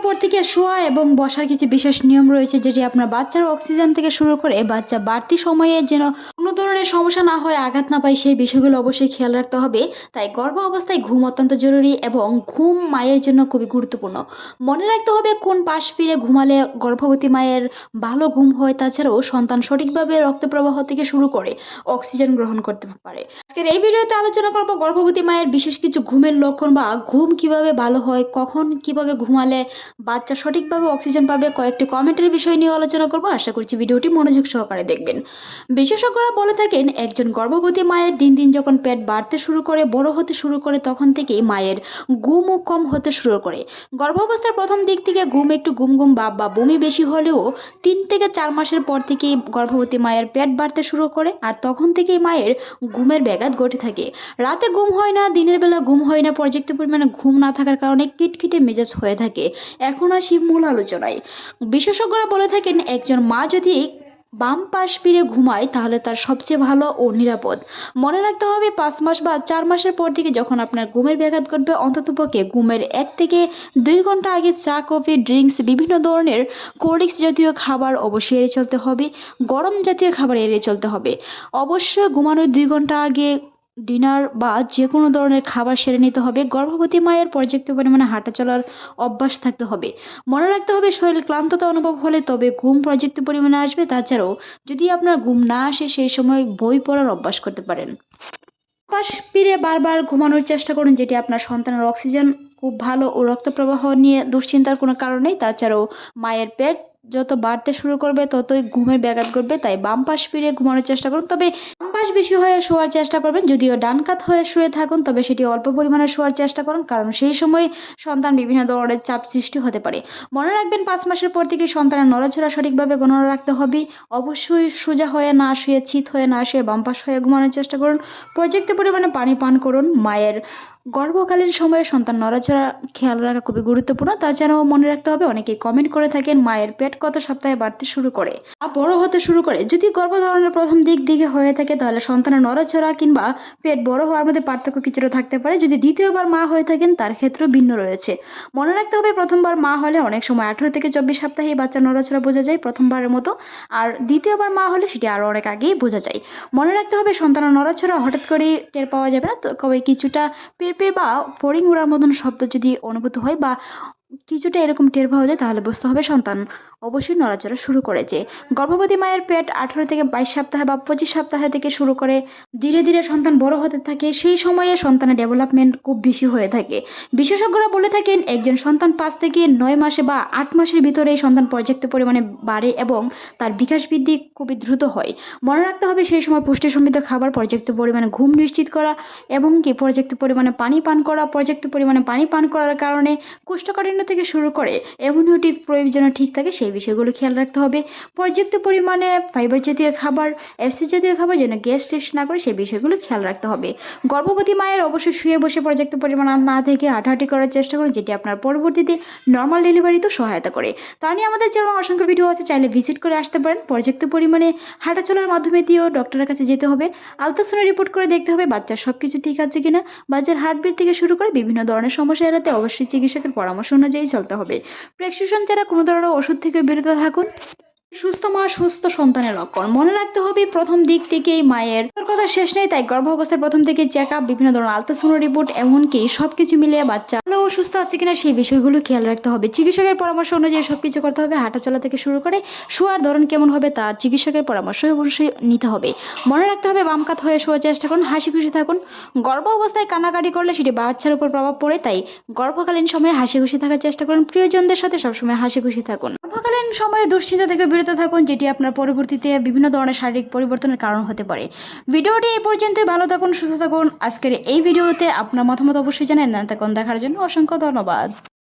পর থেকে শোয়া এবং বসার কিছু বিশেষ নিয়ম রয়েছে, যেটি আপনার বাচ্চার অক্সিজেন থেকে শুরু করে বাচ্চা বাড়তি সময়ে যেন কোনো ধরনের সমস্যা না হয়, আঘাত না পায়, সেই বিষয়গুলো অবশ্যই খেয়াল রাখতে হবে। তাই গর্ভ অবস্থায় ঘুম অত্যন্ত জরুরি এবং ঘুম মায়ের জন্য খুবই গুরুত্বপূর্ণ। মনে রাখতে হবে কোন পাশ ফিরে ঘুমালে গর্ভবতী মায়ের ভালো ঘুম হয়। তাছাড়াও সন্তান সঠিকভাবে রক্ত প্রবাহ থেকে শুরু করে অক্সিজেন গ্রহণ করতে পারে। আজকের এই ভিডিওতে আলোচনা করব গর্ভবতী মায়ের বিশেষ কিছু ঘুমের লক্ষণ বা ঘুম কিভাবে ভালো হয়, কখন কিভাবে ঘুমালে বাচ্চা সঠিকভাবে অক্সিজেন পাবে, কয়েকটি কমেন্টের বিষয় নিয়ে আলোচনা করব। আশা করছি ভিডিওটি মনোযোগ সহকারে দেখবেন। বিশেষজ্ঞরা বলে থাকেন, একজন গর্ভবতী মায়ের দিন দিন যখন পেট বাড়তে শুরু করে, বড় হতে শুরু করে, তখন থেকেই মায়ের ঘুমও কম হতে শুরু করে। গর্ভাবস্থার প্রথম দিক থেকে ঘুম একটু ঘুম ঘুম ভাব বা বমি বেশি হলেও 3 থেকে 4 মাসের পর থেকেই গর্ভবতী মায়ের পেট বাড়তে শুরু করে, আর তখন থেকেই মায়ের ঘুমের ব্যাঘাত ঘটে থাকে। রাতে ঘুম হয় না, দিনের বেলা ঘুম হয় না, পর্যাপ্ত পরিমাণে ঘুম না থাকার কারণে কিটকিটে মেজাজ হয়ে থাকে। এখন আসি মূল আলোচনায়। বিশেষজ্ঞরা বলে থাকেন, একজন মা যদি বাম পাশ ফিরে ঘুমায় তাহলে তার সবচেয়ে ভালো ও নিরাপদ। মনে রাখতে হবে 5 মাস বা 4 মাসের পর থেকে যখন আপনার ঘুমের ব্যাঘাত ঘটবে, অন্ততপক্ষে ঘুমের 1 থেকে 2 ঘন্টা আগে চা, কফি, ড্রিঙ্কস, বিভিন্ন ধরনের কোল্ড ড্রিঙ্কস জাতীয় খাবার অবশ্যই এড়িয়ে চলতে হবে। গরম জাতীয় খাবার এড়িয়ে চলতে হবে। অবশ্যই ঘুমানোর 2 ঘন্টা আগে ডিনার বা যে কোনো ধরনের খাবার সেরে নিতে হবে। গর্ভবতী মায়ের পর্যাপ্ত পরিমাণে হাঁটা চলার অভ্যাস থাকতে হবে। মনে রাখতে হবে, শরীর ক্লান্ততা অনুভব হলে তবে ঘুম পর্যাপ্ত পরিমাণে আসবে। তাছাড়াও যদি আপনার ঘুম না আসে, সেই সময় বই পড়ার অভ্যাস করতে পারেন। পাশ ফিরে বারবার ঘুমানোর চেষ্টা করুন, যেটি আপনার সন্তানের অক্সিজেন খুব ভালো ও রক্ত প্রবাহ নিয়ে দুশ্চিন্তার কোনো কারণ নেই। তাছাড়াও মায়ের পেট যত বাড়তে শুরু করবে ততই ঘুমের ব্যাঘাত ঘটবে। তাই বাম পাশ ফিরে ঘুমানোর চেষ্টা করুন, তবে বাম পাশ বেশি হয়ে শোয়ার চেষ্টা করবেন। যদিও ডান কাত হয়ে শুয়ে থাকুন, তবে সেটি অল্প পরিমাণে শোয়ার চেষ্টা করুন, কারণ সেই সময় সন্তান বিভিন্ন ধরনের চাপ সৃষ্টি হতে পারে। মনে রাখবেন, 5 মাসের পর থেকে সন্তানের নড়াচড়া সঠিকভাবে গণনা রাখতে হবে। অবশ্যই সোজা হয়ে না শুয়ে, চিত হয়ে না শুয়ে বাম পাশ হয়ে ঘুমানোর চেষ্টা করুন। পর্যাপ্ত পরিমাণে পানি পান করুন। মায়ের গর্ভকালীন সময়ে সন্তান নড়াচড়া খেয়াল রাখা খুবই গুরুত্বপূর্ণ। তাছাড়াও মনে রাখতে হবে, অনেকেই কমেন্ট করে থাকেন মায়ের পেট কত সপ্তাহে বাড়তে শুরু করে বা বড় হতে শুরু করে। যদি গর্ভধারণের প্রথম দিকে হয়ে থাকে, তাহলে সন্তানের নড়াচড়া কিংবা পেট বড় হওয়ার মধ্যে পার্থক্য কিছুটা থাকতে পারে। যদি দ্বিতীয়বার মা হয়ে থাকেন, তার ক্ষেত্রেও ভিন্ন রয়েছে। মনে রাখতে হবে, প্রথমবার মা হলে অনেক সময় 18 থেকে 24 সপ্তাহে বাচ্চার নড়াচড়া বোঝা যায় প্রথমবারের মতো, আর দ্বিতীয়বার মা হলে সেটি আরও অনেক আগেই বোঝা যায়। মনে রাখতে হবে, সন্তানের নড়াচড়া হঠাৎ করে টের পাওয়া যাবে না, তবে কিছুটা পেঁপে বা ফড়িং উড়ার মতন শব্দ যদি অনুভূত হয় বা কিছুটা এরকম টের পাওয়া যায়, তাহলে বুঝতে হবে সন্তান অবশ্যই নড়াচড়া শুরু করেছে। গর্ভবতী মায়ের পেট 18 থেকে 22 সপ্তাহে বা 25 সপ্তাহে থেকে শুরু করে ধীরে ধীরে সন্তান বড় হতে থাকে। সেই সময়ে সন্তানের ডেভেলপমেন্ট খুব বেশি হয়ে থাকে। বিশেষজ্ঞরা বলে থাকেন, একজন সন্তান 5 থেকে 9 মাসে বা 8 মাসের ভিতরে সন্তান পর্যাপ্ত পরিমাণে বাড়ে এবং তার বিকাশ বৃদ্ধি খুবই দ্রুত হয়। মনে রাখতে হবে, সেই সময় পুষ্টি সমৃদ্ধ খাবার, পর্যাপ্ত পরিমাণে ঘুম নিশ্চিত করা এবং পর্যাপ্ত পরিমাণে পানি পান করা। পর্যাপ্ত পরিমাণে পানি পান করার কারণে কোষ্ঠকাঠিন্য থেকে শুরু করে ইমিউনিটি প্রয়োজন ঠিক থাকে, সেই বিষয়গুলো খেয়াল রাখতে হবে। পর্যাপ্ত পরিমাণে ফাইবার জাতীয় খাবার, অ্যাসিড জাতীয় খাবার যেন গ্যাস সৃষ্টি না করে, সেই বিষয়গুলো খেয়াল রাখতে হবে। গর্ভবতী মায়ের অবশ্যই শুয়ে বসে পর্যাপ্ত পরিমাণ না থেকে হাঁটাহাঁটি করার চেষ্টা করুন, যেটি আপনার পরবর্তীতে নর্মাল ডেলিভারিতেও সহায়তা করে। তা নিয়ে আমাদের চ্যানেলে অসংখ্য ভিডিও আছে, চাইলে ভিজিট করে আসতে পারেন। পর্যাপ্ত পরিমাণে হাঁটা চলার মাধ্যমে দিয়েও ডক্টরের কাছে যেতে হবে। আলট্রাসাউন্ড রিপোর্ট করে দেখতে হবে বাচ্চার সব কিছু ঠিক আছে কিনা। বাচ্চার হার্টবিট থেকে শুরু করে বিভিন্ন ধরনের সমস্যা এড়াতে অবশ্যই চিকিৎসকের পরামর্শ অনুযায়ী চলতে হবে। প্রেসক্রিপশন ছাড়া কোনো ধরনের ওষুধ থেকে বিরত থাকুন। সুস্থ মা সুস্থ সন্তানের লক্ষণ। মনে রাখতে হবে, প্রথম দিক থেকেই মায়ের কথা শেষ নেই। তাই গর্ভাবস্থার প্রথম থেকে চেক আপ, বিভিন্ন ধরনের আলট্রাসাউন্ড রিপোর্ট, এমনকি সবকিছু মিলিয়ে বাচ্চা ভালো ও সুস্থ আছে কিনা সেই বিষয়গুলো খেয়াল রাখতে হবে। চিকিৎসকের পরামর্শ অনুযায়ী সবকিছু করতে হবে। হাঁটা চলা থেকে শুরু করে শোয়ার ধরন কেমন হবে তা চিকিৎসকের পরামর্শ অবশ্যই নিতে হবে। মনে রাখতে হবে, বাম কাত হয়ে শোয়ার চেষ্টা করুন, হাসি খুশি থাকুন। গর্ভ অবস্থায় কান্নাকাটি করলে সেটি বাচ্চার উপর প্রভাব পড়ে, তাই গর্ভকালীন সময়ে হাসি খুশি থাকার চেষ্টা করুন। প্রিয়জনদের সাথে সবসময় হাসি খুশি থাকুন। গর্ভকালীন সময়ে দুশ্চিন্তা থেকে বিরত থাকুন, যেটি আপনার পরবর্তীতে বিভিন্ন ধরনের শারীরিক পরিবর্তনের কারণ হতে পারে। ভিডিওটি এই পর্যন্তই। ভালো থাকুন, সুস্থ থাকুন। আজকের এই ভিডিওতে আপনার মতামত অবশ্যই জানান। না তখন দেখার জন্য অসংখ্য ধন্যবাদ।